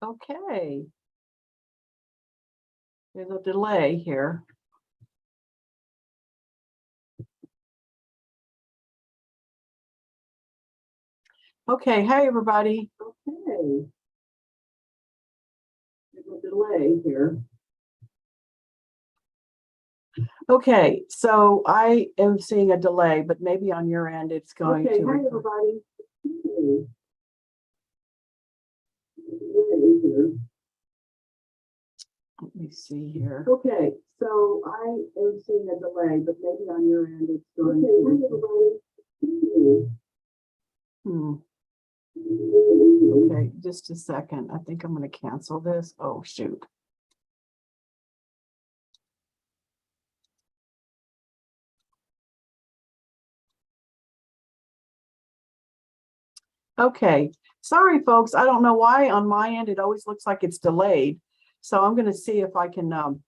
Okay. There's a delay here. Okay, hi everybody. Okay. There's a delay here. Okay, so I am seeing a delay, but maybe on your end it's going to. Hi everybody. Let me see here. Okay, so I am seeing a delay, but maybe on your end it's going to. Okay, just a second. I think I'm going to cancel this. Oh, shoot. Okay, sorry folks, I don't know why on my end it always looks like it's delayed. So I'm going to see if I can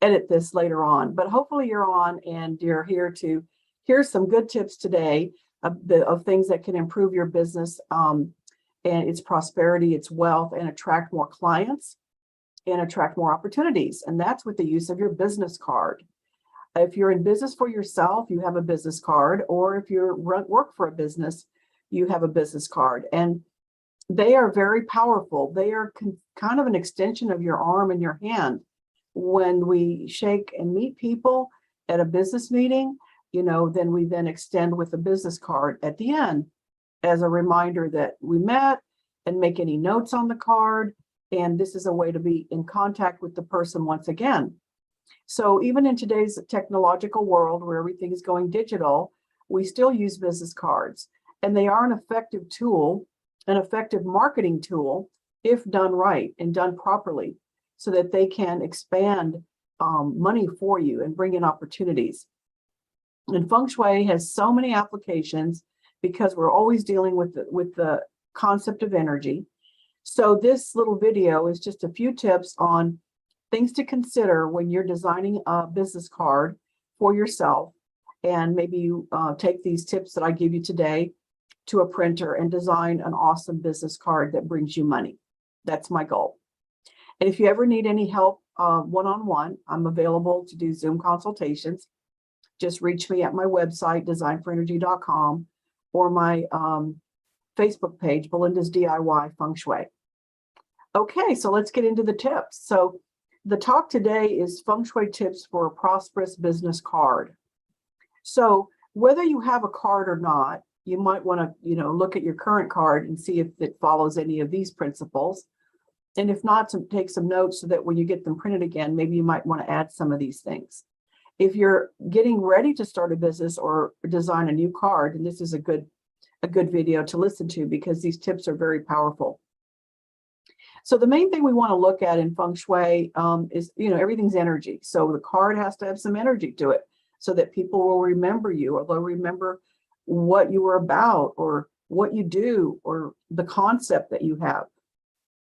edit this later on, but hopefully you're on and you're here to hear some good tips today of things that can improve your business and its prosperity, its wealth, and attract more clients and attract more opportunities. And that's with the use of your business card. If you're in business for yourself, you have a business card, or if you work for a business, you have a business card. And they are very powerful. They are kind of an extension of your arm and your hand. When we shake and meet people at a business meeting, then we then extend with a business card at the end as a reminder that we met, and make any notes on the card. And this is a way to be in contact with the person once again. So even in today's technological world where everything is going digital, we still use business cards, and they are an effective tool, an effective marketing tool, if done right and done properly, so that they can expand money for you and bring in opportunities. And Feng Shui has so many applications because we're always dealing with the concept of energy. So this little video is just a few tips on things to consider when you're designing a business card for yourself. And maybe you take these tips that I give you today to a printer and design an awesome business card that brings you money. That's my goal. And if you ever need any help one-on-one, I'm available to do Zoom consultations. Just reach me at my website, designforenergy.com, or my Facebook page, Belinda's DIY Feng Shui. Okay, so let's get into the tips. So the talk today is Feng Shui tips for a prosperous business card. So whether you have a card or not, you might want to, look at your current card and see if it follows any of these principles. And if not, take some notes so that when you get them printed again, maybe you might want to add some of these things. If you're getting ready to start a business or design a new card, and this is a good video to listen to because these tips are very powerful. So the main thing we want to look at in Feng Shui is, everything's energy. So the card has to have some energy to it so that people will remember you, or they'll remember what you were about, or what you do, or the concept that you have.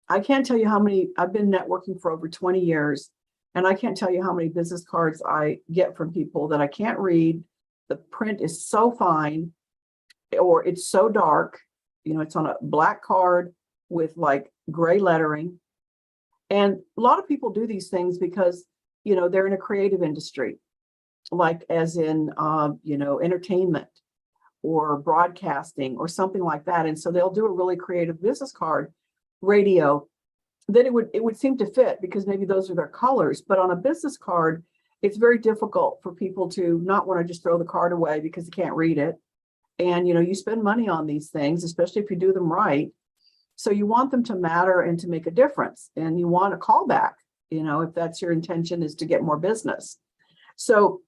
I can't tell you how many, I've been networking for over 20 years, and I can't tell you how many business cards I get from people that I can't read. The print is so fine, or it's so dark, it's on a black card with like gray lettering. And a lot of people do these things because, they're in a creative industry, like as in, entertainment or broadcasting or something like that. And so they'll do a really creative business card, radio, then it would seem to fit because maybe those are their colors. But on a business card, it's very difficult for people to not want to just throw the card away because they can't read it. And, you spend money on these things, especially if you do them right. So you want them to matter and to make a difference. And you want a callback, if that's your intention, is to get more business. So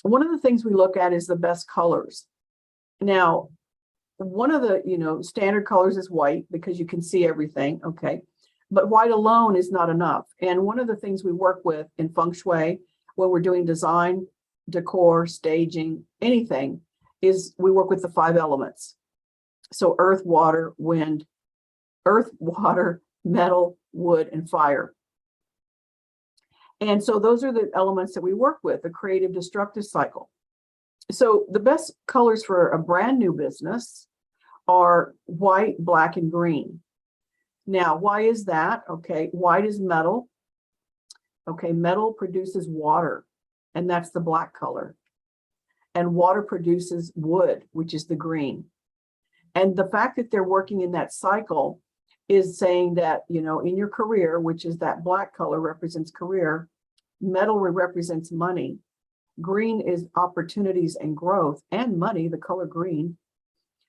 one of the things we look at is the best colors. Now, one of the, standard colors is white because you can see everything. Okay. But white alone is not enough. And one of the things we work with in Feng Shui when we're doing design, decor, staging, anything, is we work with the 5 elements. So earth, water, metal, wood, and fire. And so those are the elements that we work with, the creative destructive cycle. So the best colors for a brand new business are white, black, and green. Now, why is that? Okay, white is metal. Okay, metal produces water, and that's the black color. And water produces wood, which is the green. And the fact that they're working in that cycle is saying that, you know, in your career, which is that black color represents career, metal represents money, green is opportunities and growth, and money, the color green.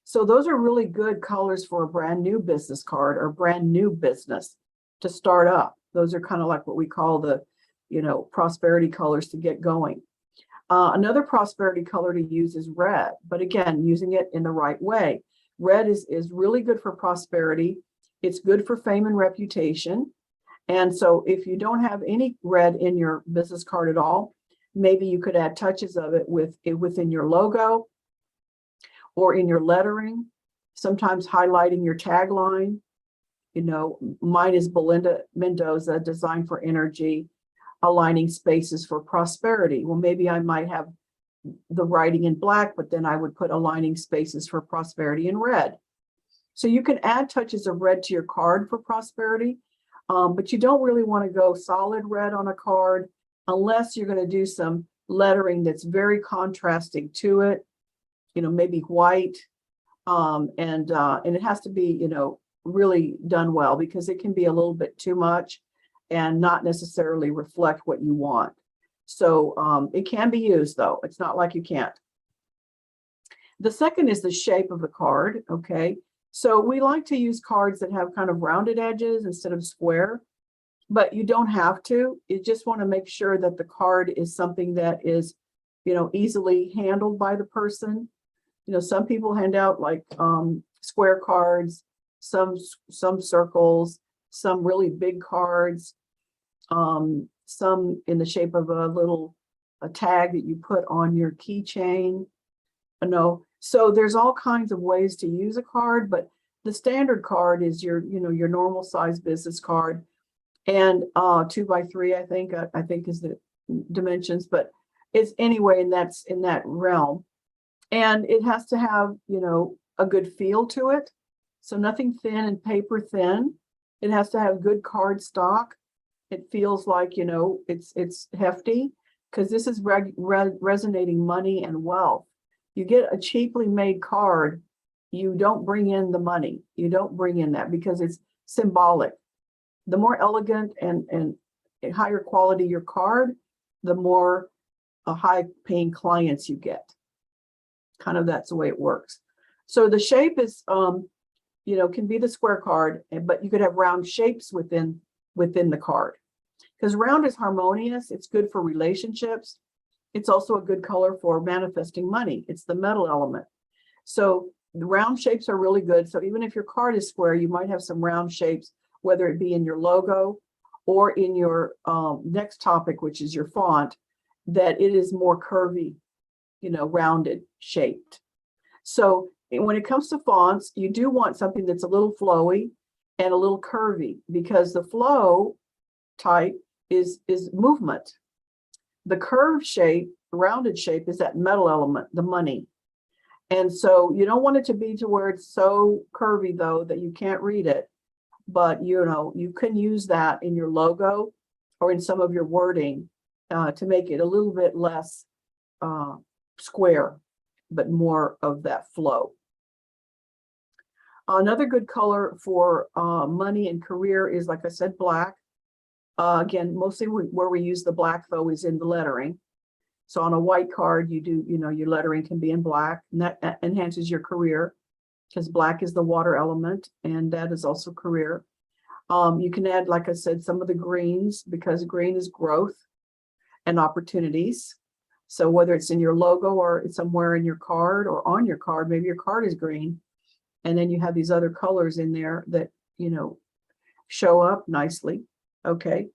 So those are really good colors for a brand new business card or brand new business to start up. Those are kind of like what we call the, you know, prosperity colors to get going. Another prosperity color to use is red, but again, using it in the right way. Red is really good for prosperity. It's good for fame and reputation. And so if you don't have any red in your business card at all, maybe you could add touches of it within your logo or in your lettering, sometimes highlighting your tagline. You know, mine is Belinda Mendoza, Design for Energy, aligning spaces for prosperity. Well, maybe I might have the writing in black, but then I would put aligning spaces for prosperity in red. So you can add touches of red to your card for prosperity, but you don't really want to go solid red on a card unless you're going to do some lettering that's very contrasting to it, you know, maybe white, and it has to be, you know, really done well, because it can be a little bit too much and not necessarily reflect what you want. So it can be used, though. It's not like you can't. The second is the shape of the card. Okay, so we like to use cards that have kind of rounded edges instead of square, but you don't have to. You just want to make sure that the card is something that is, you know, easily handled by the person. You know, some people hand out like square cards, some circles, some really big cards, some in the shape of a tag that you put on your keychain. No, so there's all kinds of ways to use a card, but the standard card is your, you know, your normal size business card, and 2x3, I think is the dimensions, but it's anyway, and that's in that realm. And it has to have, you know, a good feel to it. So nothing thin and paper thin. It has to have good card stock. It feels like, you know, it's hefty, because this is resonating money and wealth. You get a cheaply made card, you don't bring in the money. You don't bring in that because it's symbolic. The more elegant and higher quality your card, the more high paying clients you get. Kind of that's the way it works. So the shape is, you know, can be the square card, but you could have round shapes within the card, because round is harmonious. It's good for relationships. It's also a good color for manifesting money. It's the metal element. So the round shapes are really good. So even if your card is square, you might have some round shapes, whether it be in your logo or in your next topic, which is your font, that it is more curvy, you know, rounded, shaped. So when it comes to fonts, you do want something that's a little flowy and a little curvy, because the flow type is movement. The curved shape, rounded shape, is that metal element, the money. And so you don't want it to be to where it's so curvy, though, that you can't read it. But, you know, you can use that in your logo or in some of your wording to make it a little bit less square, but more of that flow. Another good color for money and career is, like I said, black. Again, mostly where we use the black, though, is in the lettering. So on a white card, you do, you know, your lettering can be in black, and that enhances your career, because black is the water element, and that is also career. You can add, like I said, some of the greens, because green is growth and opportunities. So whether it's in your logo or it's somewhere in your card or on your card, maybe your card is green, and then you have these other colors in there that, you know, show up nicely. Okay.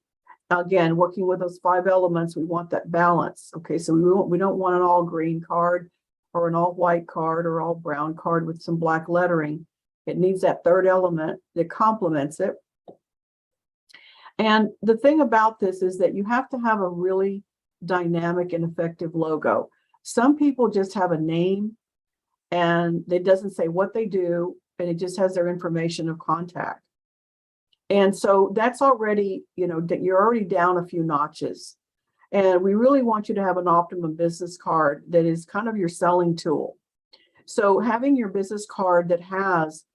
Again, working with those 5 elements, we want that balance. Okay, so we don't want an all green card or an all white card or all brown card with some black lettering. It needs that third element that complements it. And the thing about this is that you have to have a really dynamic and effective logo. Some people just have a name and it doesn't say what they do, and it just has their information of contact. And so that's already, that you're already down a few notches. And we really want you to have an optimum business card that is kind of your selling tool. So having your business card that has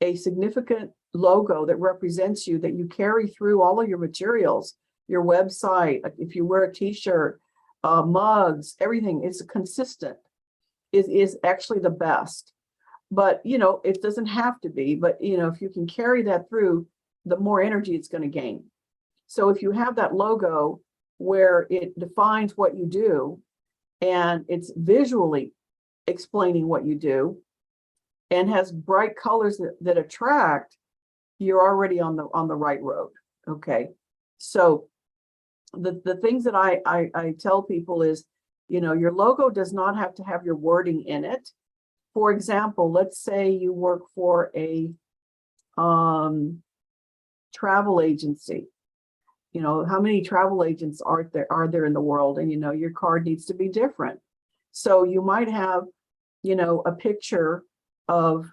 a significant logo that represents you, that you carry through all of your materials, your website, if you wear a t-shirt, mugs, everything is consistent, is actually the best. But, it doesn't have to be, but, if you can carry that through, the more energy it's going to gain. So if you have that logo where it defines what you do and it's visually explaining what you do and has bright colors that attract, you're already on the right road. Okay. So the things that I tell people is, your logo does not have to have your wording in it. For example, let's say you work for a travel agency. How many travel agents are there in the world? And your card needs to be different. So you might have, a picture of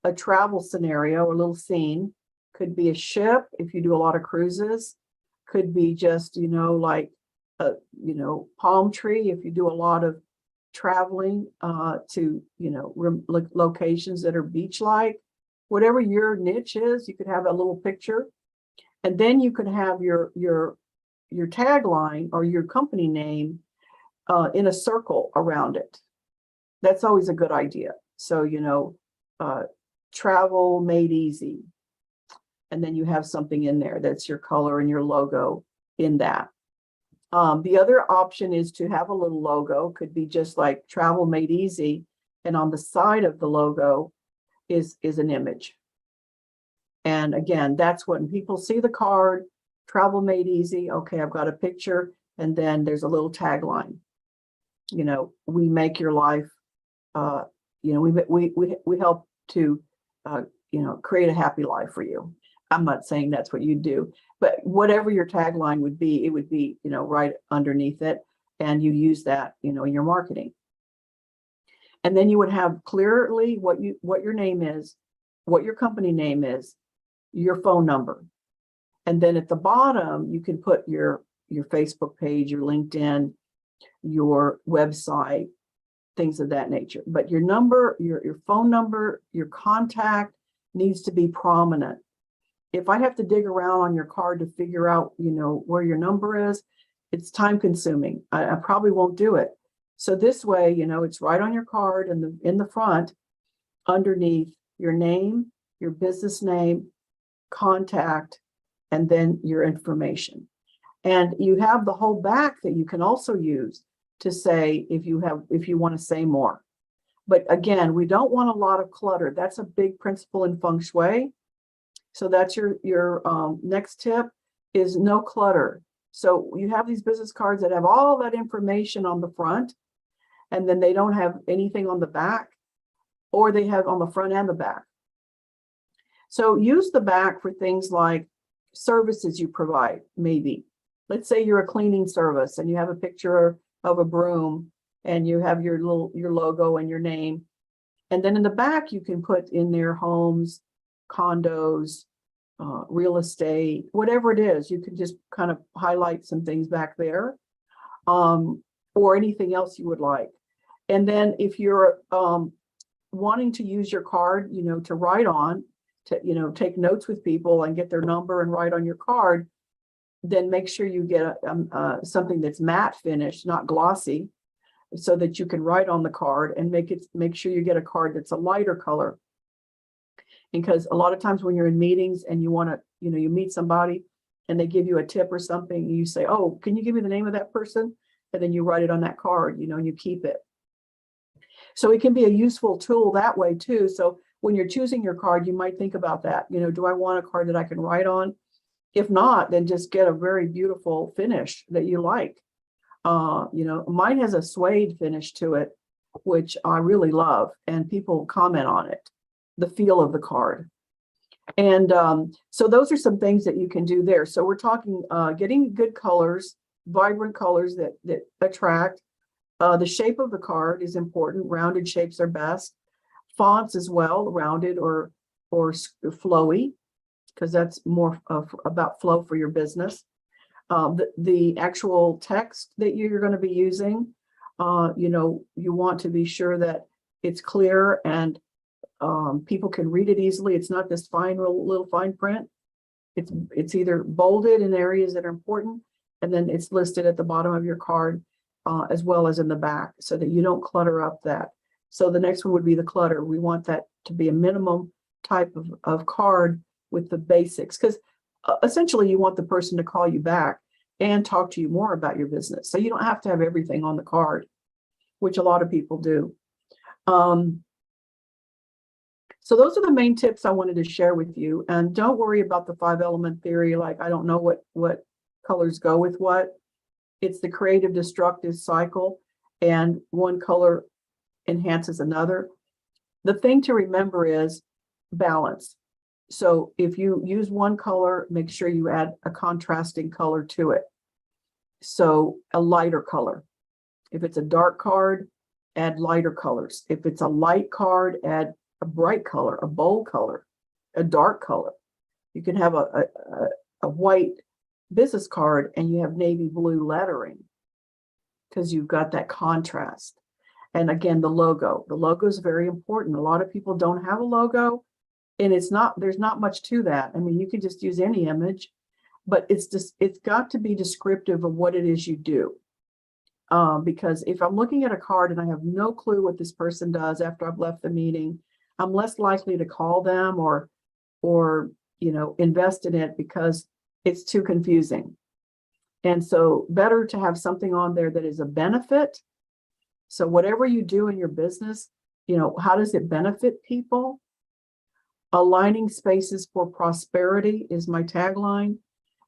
a travel scenario, a little scene. Could be a ship if you do a lot of cruises. Could be just, like a, palm tree if you do a lot of traveling to, locations that are beach-like. Whatever your niche is, you could have a little picture. And then you could have your tagline or your company name in a circle around it. That's always a good idea. So, travel made easy. And then you have something in there that's your color and your logo in that. The other option is to have a little logo, could be just like travel made easy. And on the side of the logo is an image. And again, that's when people see the card, travel made easy. Okay, I've got a picture, and then there's a little tagline. We make your life. We help to, create a happy life for you. I'm not saying that's what you do, but whatever your tagline would be, it would be, right underneath it, and you use that, in your marketing. And then you would have clearly what your name is, what your company name is, your phone number. And then at the bottom, you can put your Facebook page, your LinkedIn, your website, things of that nature. But your number, your phone number, your contact needs to be prominent. If I have to dig around on your card to figure out, where your number is, it's time consuming. I probably won't do it. So this way, it's right on your card and in the front, underneath your name, your business name, contact, and then your information. And you have the whole back that you can also use to say if you want to say more. But again, we don't want a lot of clutter. That's a big principle in Feng Shui. So that's your next tip is no clutter. So you have these business cards that have all that information on the front, and then they don't have anything on the back, or they have on the front and the back. So use the back for things like services you provide, maybe. Let's say you're a cleaning service and you have a picture of a broom and you have your logo and your name. And then in the back, you can put in their homes, condos, real estate, whatever it is. You can just kind of highlight some things back there, or anything else you would like. And then if you're wanting to use your card, to write on, to take notes with people and get their number and write on your card, then make sure you get something that's matte finish, not glossy, so that you can write on the card, and make sure you get a card that's a lighter color. Because a lot of times when you're in meetings and you want to, you meet somebody and they give you a tip or something, and you say, oh, can you give me the name of that person? And then you write it on that card, and you keep it. So it can be a useful tool that way too. So when you're choosing your card, you might think about that. Do I want a card that I can write on? If not, then just get a very beautiful finish that you like. Mine has a suede finish to it, which I really love, and people comment on it, the feel of the card. And so those are some things that you can do there. So we're talking getting good colors, vibrant colors that attract. The shape of the card is important. Rounded shapes are best. Fonts as well, rounded or flowy. because that's more about flow for your business. The actual text that you're going to be using, you want to be sure that it's clear and people can read it easily. It's not this little fine print. It's either bolded in areas that are important, and then it's listed at the bottom of your card, as well as in the back, so that you don't clutter up that. So the next one would be the clutter. We want that to be a minimum type of card with the basics, because essentially you want the person to call you back and talk to you more about your business. So you don't have to have everything on the card, which a lot of people do. So those are the main tips I wanted to share with you. And don't worry about the 5-element theory. Like, I don't know what colors go with what. It's the creative destructive cycle, and one color enhances another. The thing to remember is balance. So if you use one color, make sure you add a contrasting color to it. So a lighter color. If it's a dark card, add lighter colors. If it's a light card, add a bright color, a bold color, a dark color. You can have a white business card and you have navy blue lettering, because you've got that contrast. And again, the logo is very important. A lot of people don't have a logo, and there's not much to that. I mean, you can just use any image, but it's got to be descriptive of what it is you do. Because if I'm looking at a card and I have no clue what this person does after I've left the meeting, I'm less likely to call them or invest in it, because it's too confusing. And so better to have something on there that is a benefit. So whatever you do in your business, how does it benefit people? Aligning spaces for prosperity is my tagline.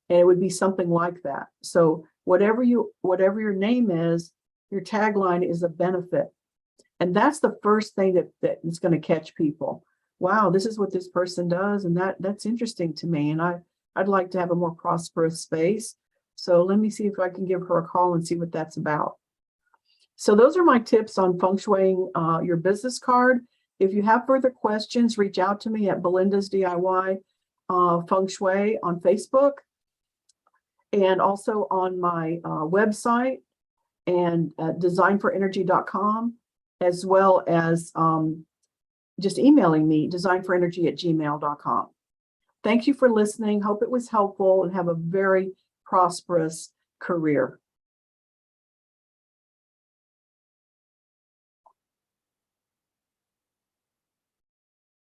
And it would be something like that. So whatever your name is, your tagline is a benefit. And that's the first thing that is going to catch people. Wow, this is what this person does. And that's interesting to me. And I'd like to have a more prosperous space. So let me see if I can give her a call and see what that's about. So those are my tips on feng shuiing your business card. If you have further questions, reach out to me at Belinda's DIY Feng Shui on Facebook, and also on my website, and designforenergy.com, as well as just emailing me, designforenergy@gmail.com. Thank you for listening. Hope it was helpful, and have a very prosperous career.